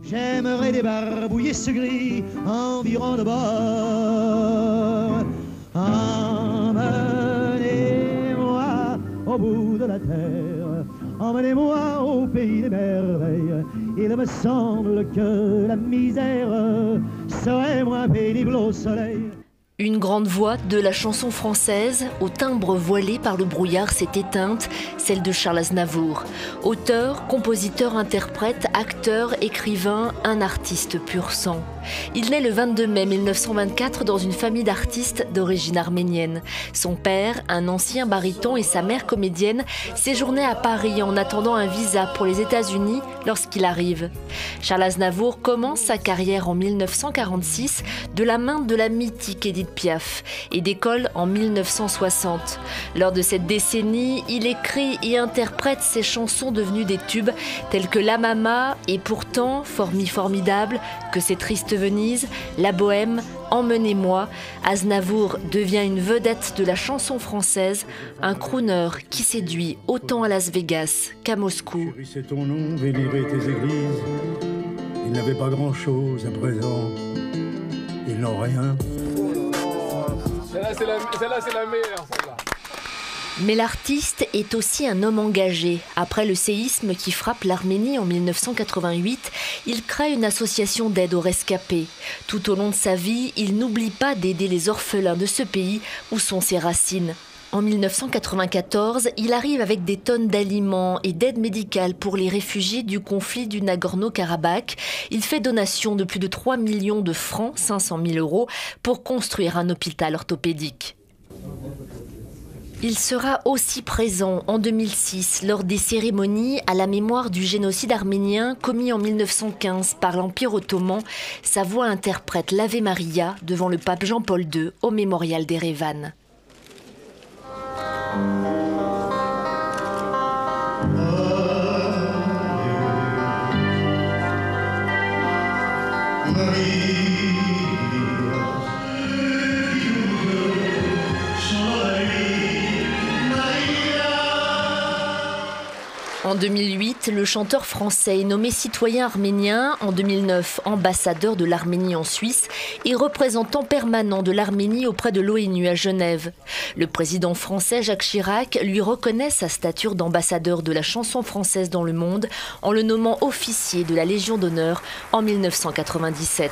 J'aimerais débarbouiller ce gris environ de bord. Emmenez-moi au bout de la terre, emmenez-moi au pays des merveilles. Il me semble que la misère serait moins pénible au soleil. Une grande voix de la chanson française, au timbre voilé par le brouillard, s'est éteinte, celle de Charles Aznavour. Auteur, compositeur, interprète, acteur, écrivain, un artiste pur sang. Il naît le 22 mai 1924 dans une famille d'artistes d'origine arménienne. Son père, un ancien baryton, et sa mère comédienne séjournaient à Paris en attendant un visa pour les États-Unis lorsqu'il arrive. Charles Aznavour commence sa carrière en 1946 de la main de la mythique Édith Piaf et décolle en 1960. Lors de cette décennie, il écrit et interprète ses chansons devenues des tubes tels que La Mama et pourtant formidable, Que c'est triste Venise, La Bohème, Emmenez-moi. Aznavour devient une vedette de la chanson française, un crooner qui séduit autant à Las Vegas qu'à Moscou. Chérissez ton nom, vénérez tes églises. Ils n'avaient pas grand-chose à présent. Ils n'ont rien. Celle-là, c'est la meilleure, celle-là. Mais l'artiste est aussi un homme engagé. Après le séisme qui frappe l'Arménie en 1988, il crée une association d'aide aux rescapés. Tout au long de sa vie, il n'oublie pas d'aider les orphelins de ce pays où sont ses racines. En 1994, il arrive avec des tonnes d'aliments et d'aide médicale pour les réfugiés du conflit du Nagorno-Karabakh. Il fait donation de plus de 3 millions de francs, 500 000 euros, pour construire un hôpital orthopédique. Il sera aussi présent en 2006 lors des cérémonies à la mémoire du génocide arménien commis en 1915 par l'Empire ottoman. Sa voix interprète l'Ave Maria devant le pape Jean-Paul II au mémorial d'Erevan. En 2008, le chanteur français est nommé citoyen arménien, en 2009 ambassadeur de l'Arménie en Suisse et représentant permanent de l'Arménie auprès de l'ONU à Genève. Le président français Jacques Chirac lui reconnaît sa stature d'ambassadeur de la chanson française dans le monde en le nommant officier de la Légion d'honneur en 1997.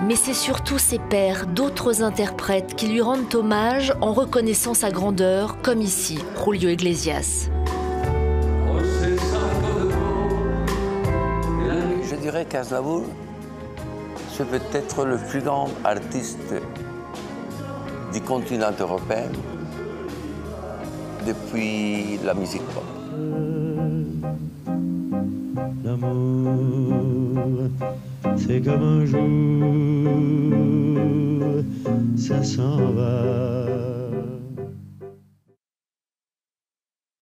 Mais c'est surtout ses pairs, d'autres interprètes, qui lui rendent hommage en reconnaissant sa grandeur, comme ici, Julio Iglesias. Je dirais qu'Aznavour, c'est peut-être le plus grand artiste du continent européen depuis la musique pop. L'amour, c'est comme un jour, ça s'en va.